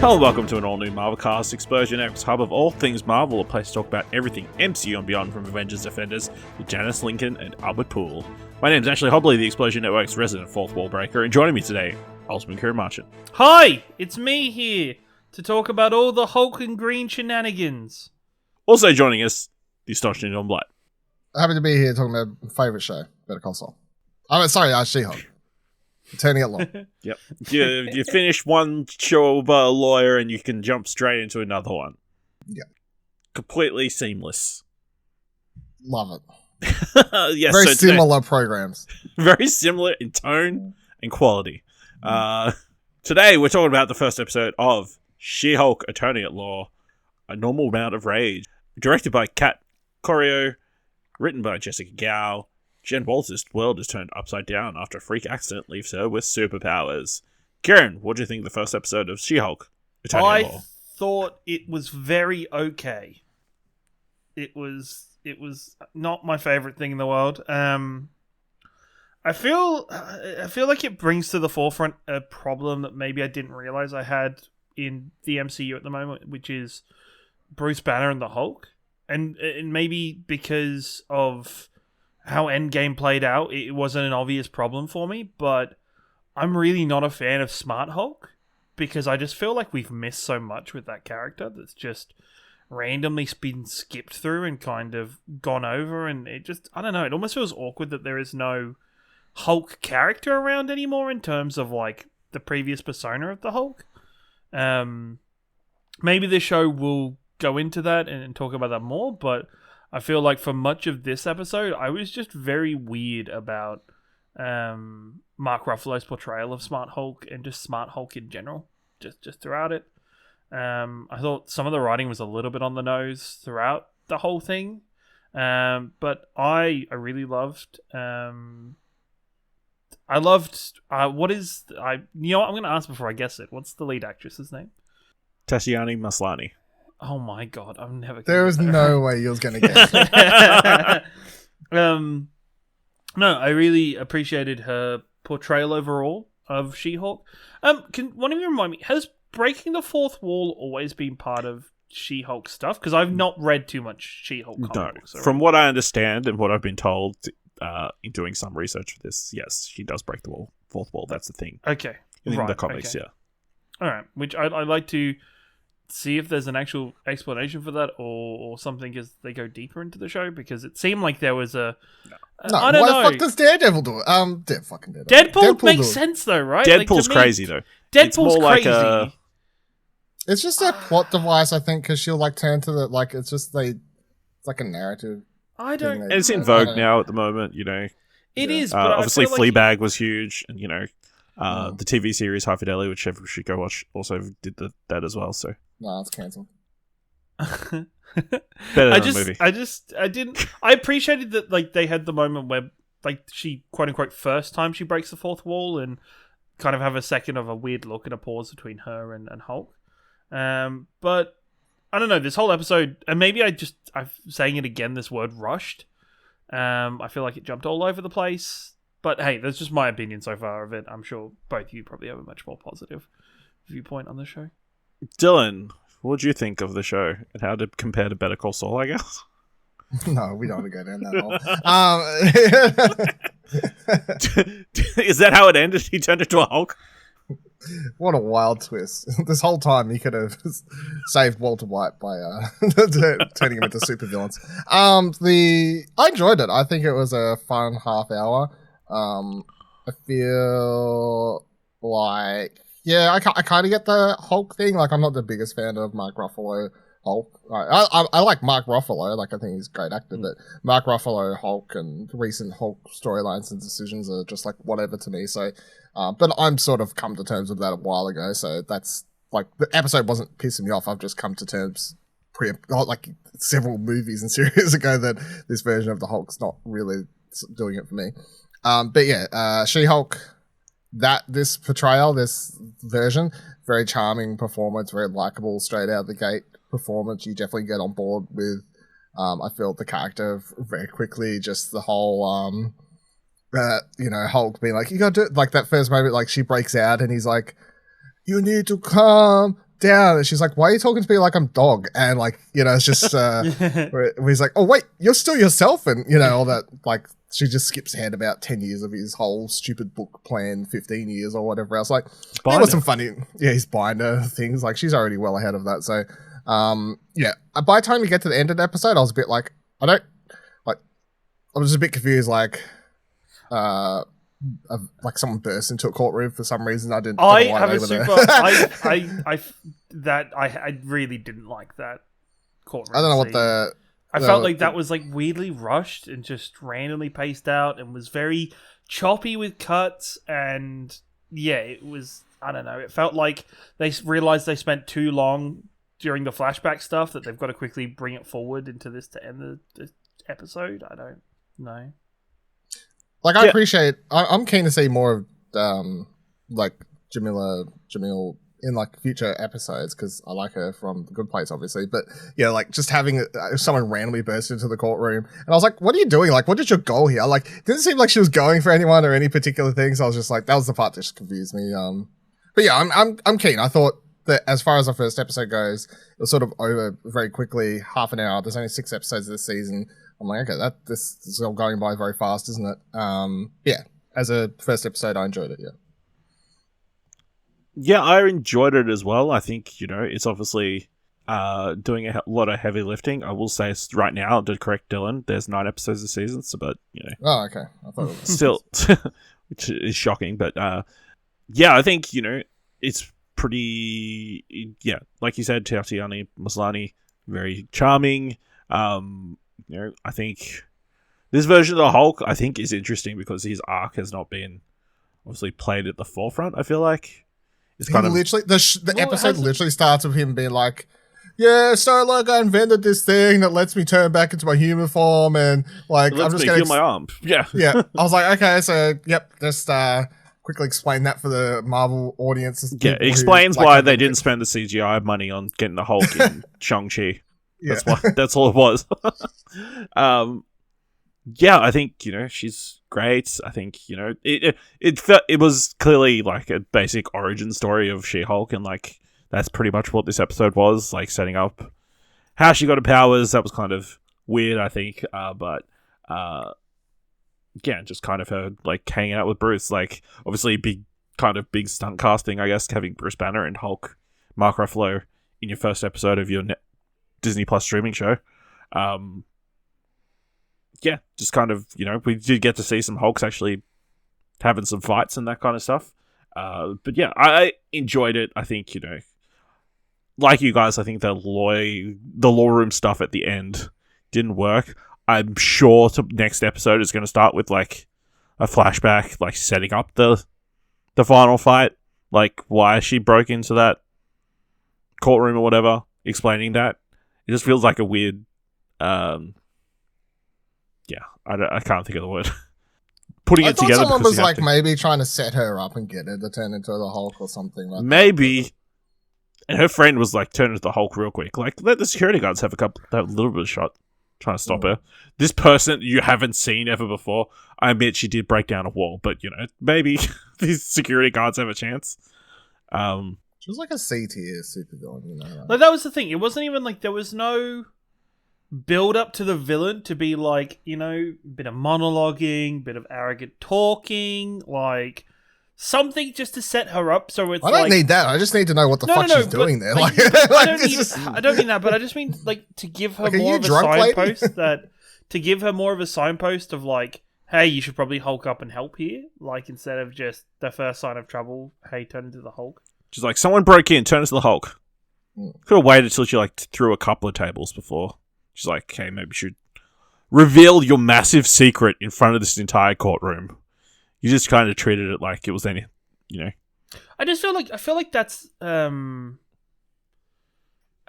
Hello, welcome to an all-new Marvelcast, Explosion X, hub of all things Marvel, a place to talk about everything MCU and beyond, from Avengers Defenders to Janice Lincoln and Albert Poole. My name is Ashley Hobley, the Explosion Network's resident fourth wall breaker, and joining me today, Ultimate Ciaran Marchant. Hi, it's me here to talk about all the Hulk and Green shenanigans. Also joining us, the astonishing Dylan Blight. Happy to be here talking about my favourite show, Better Call Saul. She-Hulk. Turning it long. Yep. You finish one show about a lawyer and you can jump straight into another one. Yeah. Completely seamless. Love it. Yes, Very similar programs. Very similar in tone and quality. Today we're talking about the first episode of She-Hulk Attorney at Law, A Normal Amount of Rage. Directed by Coiro, written by Jessica Gao. Jen Walters' world is turned upside down after a freak accident leaves her with superpowers. Ciaran, what do you think of the first episode of She-Hulk Attorney at Law? I thought it was very okay. It was not my favorite thing in the world. I feel like it brings to the forefront a problem that maybe I didn't realize I had in the MCU at the moment, which is Bruce Banner and the Hulk. And maybe because of how Endgame played out, it wasn't an obvious problem for me, but I'm really not a fan of Smart Hulk because I just feel like we've missed so much with that character that's just randomly been skipped through and kind of gone over, and it just, I don't know, it almost feels awkward that there is no Hulk character around anymore in terms of like the previous persona of the Hulk. Maybe the show will go into that and talk about that more, but I feel like for much of this episode, I was just very weird about Mark Ruffalo's portrayal of Smart Hulk and just Smart Hulk in general, just throughout it. I thought some of the writing was a little bit on the nose throughout the whole thing, but I really loved. I loved. I'm going to ask before I guess it. What's the lead actress's name? Tatiana Maslany. Oh my god, I'm never. There was no way you was going to get it. No, I really appreciated her portrayal overall of She-Hulk. Can one of you remind me, has breaking the fourth wall always been part of She-Hulk stuff? Because I've not read too much She-Hulk comic books. From what I understand and what I've been told in doing some research for this, yes, she does break the fourth wall. That's the thing. Okay. In the comics, okay. Yeah. Alright, which I'd like to see if there's an actual explanation for that or something as they go deeper into the show, because it seemed like there was a... No, I don't know. Why the fuck does Daredevil do it? Fucking Deadpool makes sense though, right? Deadpool's crazy though. Deadpool's crazy. Like it's just a plot device, I think, because she'll like turn to the, like, it's just it's like a narrative. I don't... It's in vogue now at the moment, you know. It is, but obviously I feel like Fleabag was huge, and, you know, the TV series High Fidelity, which everyone should go watch, also did that as well, so... No, it's cancelled. Better than the movie. I appreciated that, like, they had the moment where, like, she, quote-unquote, first time she breaks the fourth wall and kind of have a second of a weird look and a pause between her and Hulk. But, I don't know, this whole episode, and maybe I'm saying it again, this word rushed. I feel like it jumped all over the place. But, hey, that's just my opinion so far of it. I'm sure both of you probably have a much more positive viewpoint on the show. Dylan, what did you think of the show and how did it compare to Better Call Saul, I guess? No, we don't want to go down that hole. Is that how it ended? He turned into a Hulk? What a wild twist. This whole time he could have saved Walter White by turning him into supervillains. I enjoyed it. I think it was a fun half hour. I feel like... Yeah, I kind of get the Hulk thing. Like, I'm not the biggest fan of Mark Ruffalo Hulk. I like Mark Ruffalo. Like, I think he's a great actor. But Mark Ruffalo Hulk and recent Hulk storylines and decisions are just, like, whatever to me. So, but I'm sort of come to terms with that a while ago. So that's, like, the episode wasn't pissing me off. I've just come to terms like several movies and series ago that this version of the Hulk's not really doing it for me. But yeah, She-Hulk... this portrayal, this version, very charming performance, very likable, straight out of the gate performance. You definitely get on board with, I feel, the character very quickly. Just the whole, Hulk being like, you gotta do it. Like that first moment, like she breaks out and he's like, you need to calm down and she's like, why are you talking to me like I'm dog? And like, it's just where he's like, oh wait, you're still yourself, and all that. Like, she just skips ahead about 10 years of his whole stupid book plan, 15 years or whatever else. Like, there was some funny his binder things. Like, she's already well ahead of that. So by the time you get to the end of the episode, I was a bit like, I was a bit confused, like someone burst into a courtroom for some reason. I really didn't like that courtroom. I don't know what I felt like that was like weirdly rushed and just randomly paced out and was very choppy with cuts, and it was, I don't know, it felt like they realized they spent too long during the flashback stuff that they've got to quickly bring it forward into this to end the episode. I don't know. Like, I appreciate. I'm keen to see more of like Jamil in like future episodes, because I like her from The Good Place, obviously. But like just having someone randomly burst into the courtroom, and I was like, "What are you doing? Like, what is your goal here?" Like, it didn't seem like she was going for anyone or any particular thing. So I was just like, that was the part that just confused me. But yeah, I'm keen. I thought that as far as the first episode goes, it was sort of over very quickly. Half an hour. There's only 6 episodes this season. I'm like, okay, this is all going by very fast, isn't it? As a first episode, I enjoyed it, Yeah, I enjoyed it as well. I think, it's obviously doing a lot of heavy lifting. I will say right now, to correct Dylan, there's 9 episodes this season, but, Oh, okay. I thought it was... Still, which is shocking, but, I think, it's pretty, like you said, Tatiana, Maslany, very charming. I think this version of the Hulk, I think, is interesting because his arc has not been obviously played at the forefront. I feel like it's kind of literally the episode literally starts with him being like, "Yeah, so like I invented this thing that lets me turn back into my human form, and like I'm just gonna heal my arm." Yeah. I was like, okay, so just quickly explain that for the Marvel audience. Yeah, it explains why they didn't spend the CGI money on getting the Hulk in Shang-Chi. That's all it was. I think, she's great. I think, it was clearly like a basic origin story of She-Hulk, and like that's pretty much what this episode was, like setting up how she got her powers. That was kind of weird, I think. Just kind of her like hanging out with Bruce, like obviously big stunt casting, I guess, having Bruce Banner and Hulk, Mark Ruffalo in your first episode of your Disney Plus streaming show. Just kind of, we did get to see some Hulks actually having some fights and that kind of stuff. But yeah, I enjoyed it. I think, like you guys, I think the law room stuff at the end didn't work. I'm sure the next episode is going to start with like a flashback, like setting up the final fight, like why she broke into that courtroom or whatever, explaining that. It just feels like a weird, I can't think of the word. Putting it together. Someone was like maybe trying to set her up and get her to turn into the Hulk or something. Like maybe. And her friend was like, turn into the Hulk real quick. Like, let the security guards have a little bit of shot trying to stop her. This person you haven't seen ever before. I admit she did break down a wall, but maybe these security guards have a chance. She was like a C-tier supervillain, Like, that was the thing. It wasn't even like there was no build up to the villain to be like, bit of monologuing, bit of arrogant talking, like something just to set her up. So it's I don't need that. I just need to know what the fuck she's doing there. Like, I don't mean that, but I just mean like to give her more of a signpost to give her more of a signpost of like, hey, you should probably Hulk up and help here. Like, instead of just the first sign of trouble, hey, turn into the Hulk. She's like, someone broke in, turn into the Hulk. Could have waited till she like threw a couple of tables before. She's like, okay, maybe you should reveal your massive secret in front of this entire courtroom. You just kind of treated it like it was any, I feel like that's, I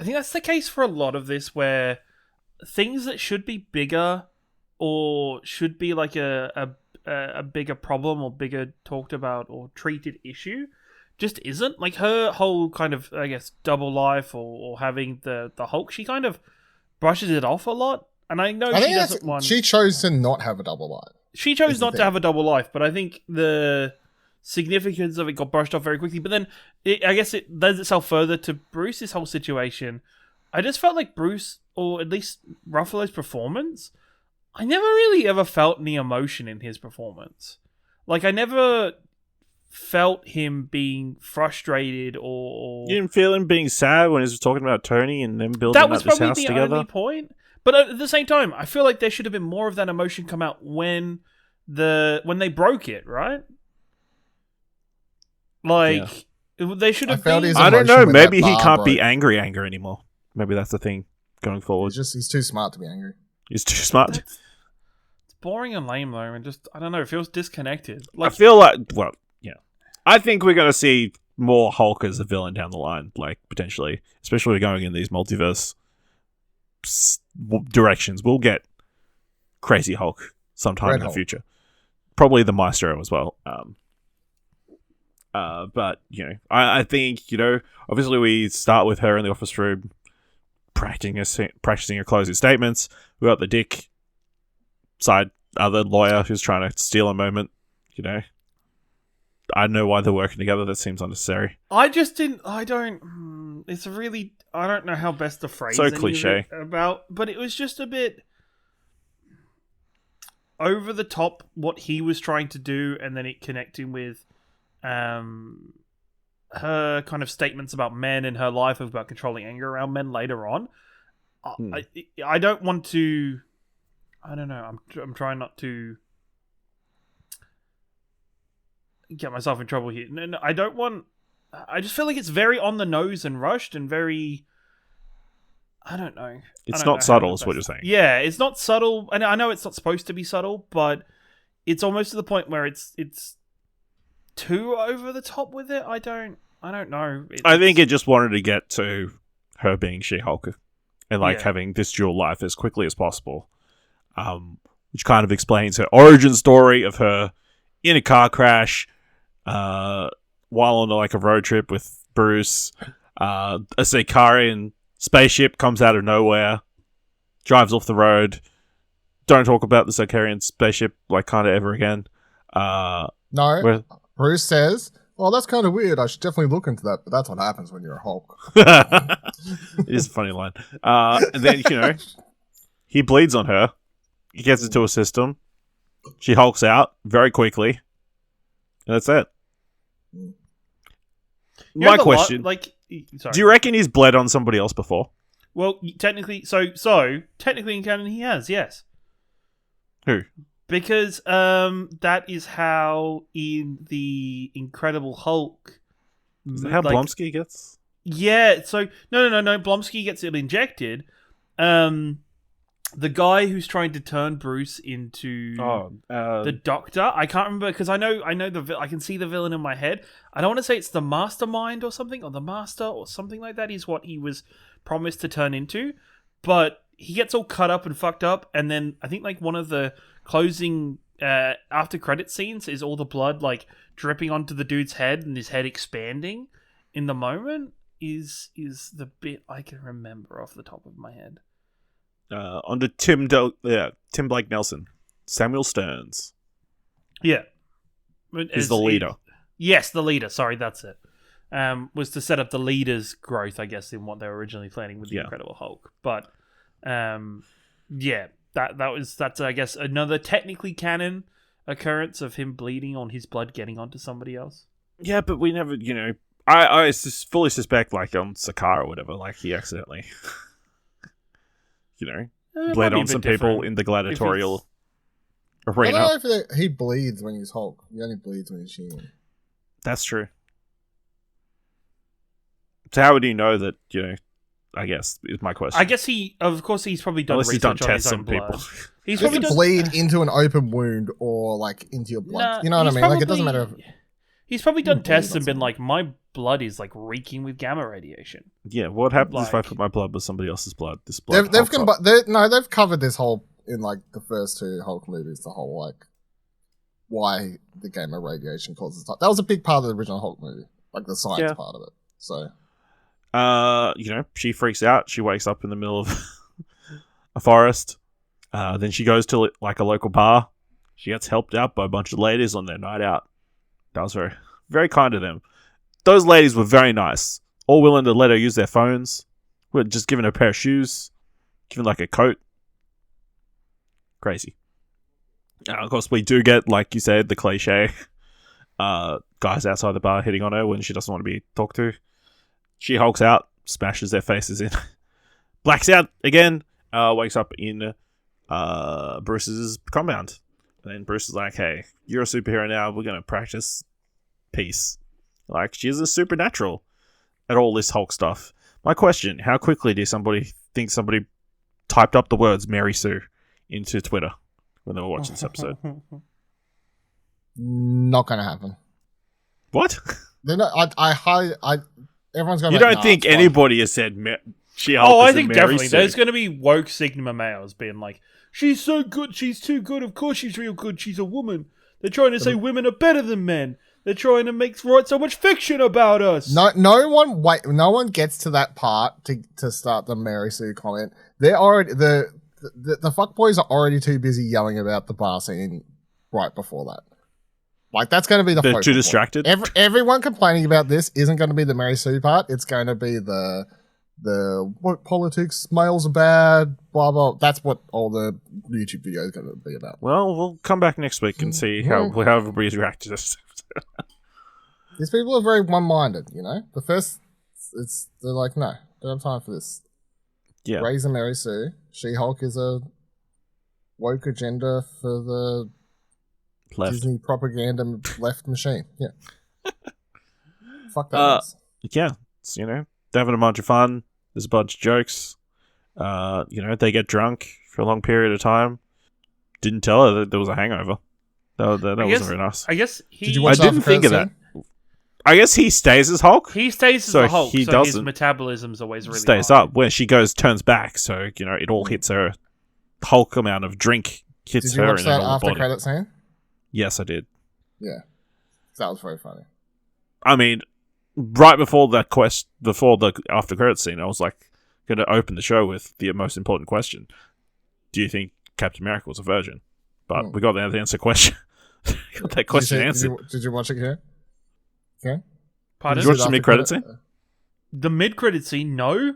think that's the case for a lot of this, where things that should be bigger or should be like a bigger problem or bigger talked about or treated issue just isn't. Like her whole kind of, I guess, double life or having the Hulk, she kind of brushes it off a lot. And I know she doesn't want... She chose to not have a double life. She chose not to have a double life, but I think the significance of it got brushed off very quickly. But then I guess it lends itself further to Bruce's whole situation. I just felt like Bruce, or at least Ruffalo's performance, I never really ever felt any emotion in his performance. Like, I never felt him being frustrated or... You didn't feel him being sad when he was talking about Tony and them building that was up this probably house the together? only point. But at the same time, I feel like there should have been more of that emotion come out when they broke it, right? Like, they should have been... I don't know, emotion when maybe that he bar can't be broke. angry anymore. Maybe that's the thing going forward. He's too smart to be angry. He's too smart. It's boring and lame, though, and just, I don't know, it feels disconnected. I feel like, well, yeah. I think we're going to see more Hulk as a villain down the line, like, potentially. Especially going in these multiverse directions. We'll get Crazy Hulk sometime Red in the Hulk. future. Probably the Maestro as well. But, you know, I think, you know, obviously we start with her in the office room practicing her closing statements. We got the dick side other lawyer who's trying to steal a moment, you know. I don't know why they're working together. That seems unnecessary. I don't know how best to phrase So any of cliche. it but it was just a bit over the top what he was trying to do, and then it connecting with her kind of statements about men and her life about controlling anger around men later on. I don't want to... I don't know. I'm trying not to get myself in trouble here. No, I don't want... I just feel like it's very on the nose and rushed and very... I don't know. It's not subtle, is what you're saying. Yeah, it's not subtle. And I know it's not supposed to be subtle, but it's almost to the point where it's too over the top with it. I don't know. I think it just wanted to get to her being She-Hulk and like Yeah. having this dual life as quickly as possible, which kind of explains her origin story of her in a car crash while on like a road trip with Bruce. A Ciaran spaceship comes out of nowhere, drives off the road. Don't talk about the Ciaran spaceship like kind of ever again. No, Bruce says, well, that's kind of weird. I should definitely look into that. But that's what happens when you're a Hulk. It is a funny line. And then, you know, he bleeds on her. He gets into a system. She hulks out very quickly. And that's it. My question, sorry. do you reckon he's bled on somebody else before? Well, technically, technically in canon he has, yes. Who? Because that is how in the Incredible Hulk... Is that how Blonsky gets? Yeah, so... No. Blonsky gets it injected. The guy who's trying to turn Bruce into the Doctor, I can't remember, because I know I can see the villain in my head. I don't want to say it's the Mastermind or something, or the Master or something like that is what he was promised to turn into. But he gets all cut up and fucked up, and then I think like one of the closing after credit scenes is all the blood like dripping onto the dude's head and his head expanding in the moment is the bit I can remember off the top of my head. Under Tim Blake Nelson, Samuel Stearns. Yeah, Is the leader. Yes, the leader. Sorry, that's it. Was to set up the leader's growth, I guess, in what they were originally planning with the Incredible Hulk. But that's I guess another technically canon occurrence of him bleeding on his blood getting onto somebody else. Yeah, but we never, you know, I fully suspect like on Sakar or whatever, like he accidentally, you know, bled on some people in the gladiatorial arena. I don't know if he bleeds when he's Hulk. He only bleeds when he's human. That's true. So how would he know that, you know, I guess is my question. I guess he's probably done Unless he's research done on his tests own on blood. people. He's Does probably he done, bleed into an open wound or like into your blood? You know what I mean? Like it doesn't matter. He's probably done tests and bleed been on like, my blood is like reeking with gamma radiation. Yeah, what happens if I Like- put my blood with somebody else's blood? This blood. They've covered this whole in like the first two Hulk movies. The whole like why the gamma radiation causes that was a big part of the original Hulk movie, like the science part of it. So, you know, she freaks out. She wakes up in the middle of a forest. Then she goes to like a local bar. She gets helped out by a bunch of ladies on their night out. That was very, very kind of them. Those ladies were very nice. All willing to let her use their phones. We're just giving her a pair of shoes. Giving like a coat. Crazy. Of course, we do get, like you said, the cliche. Guys outside the bar hitting on her when she doesn't want to be talked to. She hulks out. Smashes their faces in. Blacks out again. Wakes up in Bruce's compound. And then Bruce is like, hey, you're a superhero now. We're going to practice peace. Like, she's a supernatural at all this Hulk stuff. My question, how quickly do somebody think somebody typed up the words Mary Sue into Twitter when they were watching this episode? Not going to happen. What? They're not, everyone's going to You don't think anybody has said She-Hulk Oh, I is a think Mary definitely. Sue? There's going to be woke Sigma males being like, she's so good, she's too good, of course she's real good, she's a woman. They're trying to say women are better than men. They're trying to write so much fiction about us. No one gets to that part to start the Mary Sue comment. They're already the fuckboys are already too busy yelling about the bar scene right before that. Like, that's going to be They're too distracted. Everyone complaining about this isn't going to be the Mary Sue part. It's going to be the what politics, males are bad, blah blah. That's what all the YouTube video is going to be about. Well, we'll come back next week and see how everybody's reacted to this. These people are very one-minded, you know. They're like, no, don't have time for this. Yeah, Raise a Mary Sue. She-Hulk is a woke agenda for the left. Disney propaganda left machine. Yeah, fuck that. Yeah, it's, you know, they're having a bunch of fun. There's a bunch of jokes. You know, they get drunk for a long period of time. Didn't tell her that there was a hangover. That wasn't very nice. I guess he... Did you watch I didn't think of that. I guess he stays as Hulk. He stays as So the Hulk, he so his doesn't. metabolism's always really Stays high. up. Where she turns back, so, you know, it all hits her. Hulk amount of drink hits Did you her watch in that her after body. credit scene? Yes, I did. Yeah, that was very funny. I mean, right before the after credit scene, I was like, going to open the show with the most important question: do you think Captain America was a virgin? But we got the answer question. Got that question answered. Did you watch it here? Okay. Pardon? Did you watch the mid-credit scene? The mid-credit scene, no.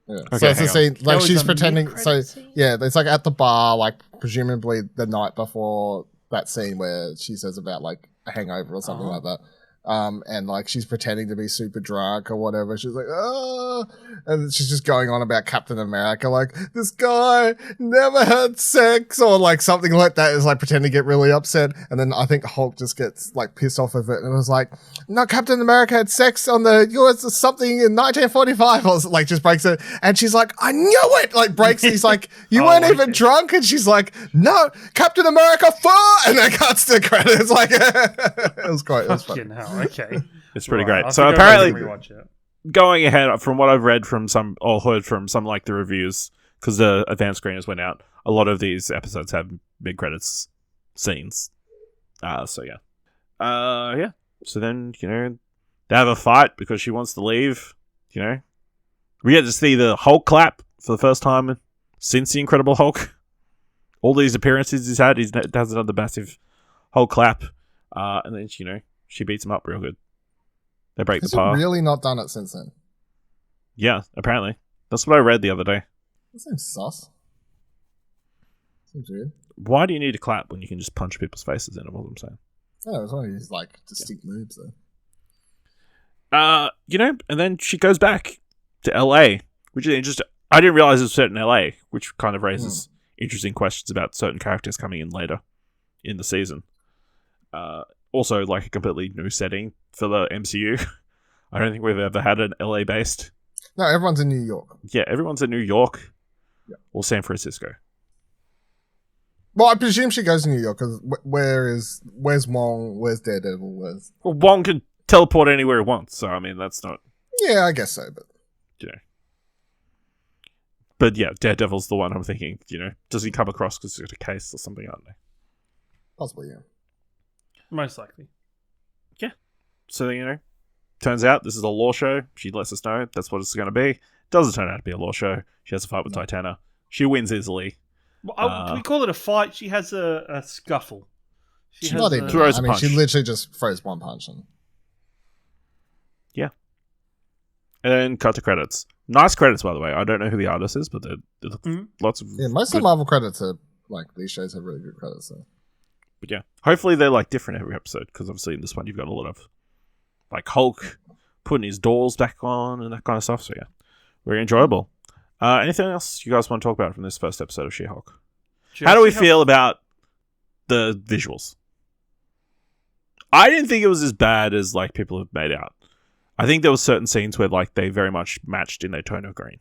Yeah. Okay, So it's a scene like There was she's a pretending. So mid-credit scene? yeah, it's like at the bar, like presumably the night before that scene where she says about like a hangover or something like that. And like she's pretending to be super drunk or whatever. She's like, oh, and she's just going on about Captain America, like this guy never had sex or like something like that. Is like pretending to get really upset, and then I think Hulk just gets like pissed off of it and was like, no, Captain America had sex on the US something in 1945 or like just breaks it, and she's like, I knew it, like breaks it. He's like, you weren't even drunk, and she's like, no, Captain America and then cuts the credits. Like it was quite, it was funny. Fucking hell, okay. It's pretty Right, great. I'll So have to go back and apparently, rewatch it. going ahead from what I've read from some or heard from some like the reviews, because the advanced screeners went out, a lot of these episodes have mid credits scenes. So yeah. So then, you know, they have a fight because she wants to leave. You know, we get to see the Hulk clap for the first time since the Incredible Hulk. All these appearances he's had, he has another massive Hulk clap, and then, you know, she beats him up real good. They break Has the par. he really not done it since then? Yeah, apparently. That's what I read the other day. That seems sus. Seems weird. Why do you need to clap when you can just punch people's faces in? Is what I'm saying. Yeah, it was one of his like distinct moves though. You know, and then she goes back to LA, which is interesting. I didn't realize it was set in LA, which kind of raises interesting questions about certain characters coming in later in the season. Also, like a completely new setting for the MCU. I don't think we've ever had an LA based. No, everyone's in New York. Yeah, everyone's in New York or San Francisco. Well, I presume she goes to New York because where's Wong? Where's Daredevil? Well, Wong can teleport anywhere he wants, so I mean that's not. Yeah, I guess so, but You know. But yeah, Daredevil's the one I'm thinking. You know, does he come across because he's got a case or something? I don't know. possibly yeah. Most likely. So, you know, turns out this is a law show. She lets us know that's what it's going to be. Doesn't turn out to be a law show. She has a fight with Tatiana. She wins easily. Well, do we call it a fight? She has a scuffle. She She has Not a- even. throws I a mean, she punch. literally just throws one punch. And And then cut to credits. Nice credits, by the way. I don't know who the artist is, but they look Mhm. lots of yeah, most of good- the Marvel credits are like these shows have really good credits. So. But yeah, hopefully they're like different every episode, because obviously in this one you've got a lot of like Hulk putting his doors back on and that kind of stuff. So yeah, very enjoyable. Anything else you guys want to talk about from this first episode of She-Hulk? How do we feel about the visuals? I didn't think it was as bad as like people have made out. I think there were certain scenes where like they very much matched in their tone of green,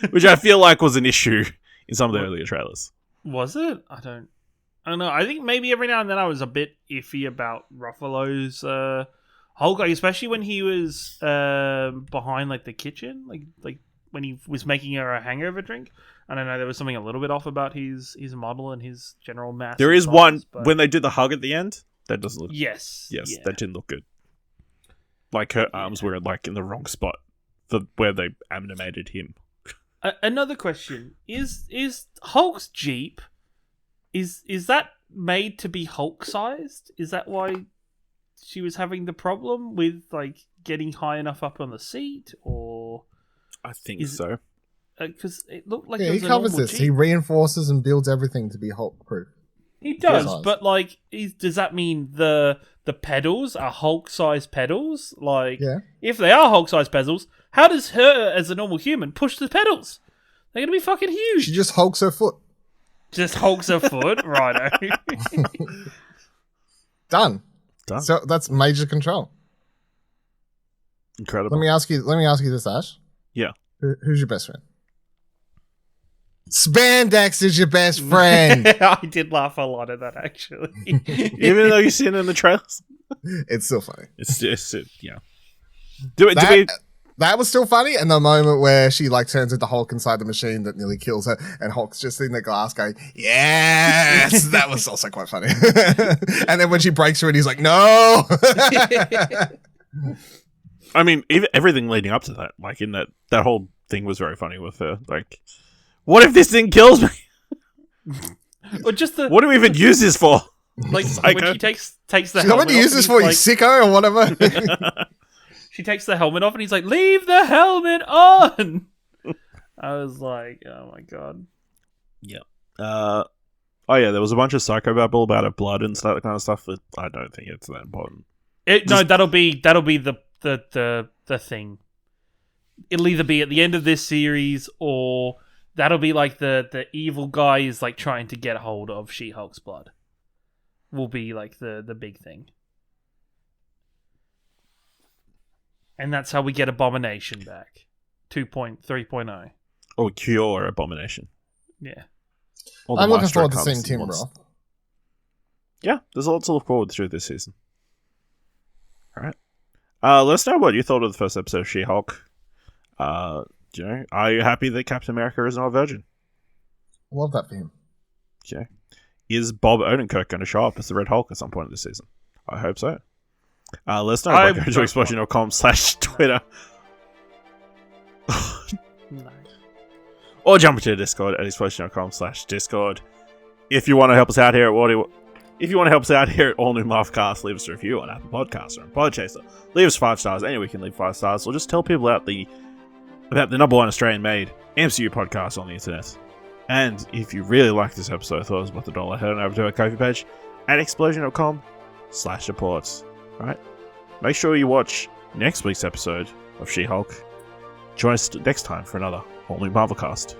which I feel like was an issue in some of the earlier trailers. Was it? I don't know. I think maybe every now and then I was a bit iffy about Ruffalo's Hulk, like, especially when he was behind like the kitchen, like when he was making her a hangover drink. I don't know. There was something a little bit off about his model and his general mass. There and is size, one but- when they do the hug at the end. That doesn't look. Yes. Yes, yeah. that didn't look good. Like her arms were like in the wrong spot for where they animated him. Another question is Hulk's Jeep is that made to be Hulk sized? Is that why she was having the problem with like getting high enough up on the seat, or I think Is- so. because it looked like Yeah, it he was a covers normal this. Jeep. He reinforces and builds everything to be Hulk proof. He does, Yeah. but like, does that mean the pedals are Hulk sized pedals? Like, Yeah. if they are Hulk sized pedals, how does her as a normal human push the pedals? They're gonna be fucking huge. She just hulks her foot. Just hulks her foot, right? Done. Done. So that's major control. Incredible. Let me ask you this, Ash. Yeah. Who's your best friend? Spandex is your best friend. I did laugh a lot at that, actually. Even though you've seen it in the trailers, It's still funny. it's yeah. Do we? That was still funny, and the moment where she like turns into Hulk inside the machine that nearly kills her, and Hulk's just in the glass going, "Yes!" That was also quite funny. And then when she breaks through, and he's like, "No!" I mean, even everything leading up to that, like in that whole thing was very funny with her. Like, what if this thing kills me? Or just the What do we even use this for? like Psycho. when she takes the She's like, helmet "What do you off use and this he's for, you like- sicko, or whatever?" She takes the helmet off and he's like, "Leave the helmet on." I was like, "Oh my god!" Oh yeah, there was a bunch of psychobabble about her blood and stuff, that kind of stuff. That I don't think it's that important. No, that'll be the thing. It'll either be at the end of this series, or that'll be like the evil guy is like trying to get hold of She-Hulk's blood. Will be like the big thing. And that's how we get Abomination back. 2.3.0. Or cure Abomination. Yeah. Or the I'm looking Maestro forward to comes seeing and Tim wants- Roth. Yeah, there's a lot to look forward to this season. Alright. Let us know what you thought of the first episode of She-Hulk. Are you happy that Captain America is not a virgin? Love that for him. Okay. Is Bob Odenkirk going to show up as the Red Hulk at some point this season? I hope so. Let us know by going to explosion.com/Twitter. Nice. Or jump into the Discord at explosion.com/Discord. If you want to help us out here at All New Marvelcast, leave us a review on Apple Podcasts or on Podchaser. Leave us 5 stars. Anywhere you can leave 5 stars. Or just tell people about the number one Australian-made MCU podcast on the internet. And if you really like this episode, thought it was worth $1, head on over to our Ko-fi page at explosion.com/support. Right? Make sure you watch next week's episode of She-Hulk. Join us next time for another All New Marvelcast.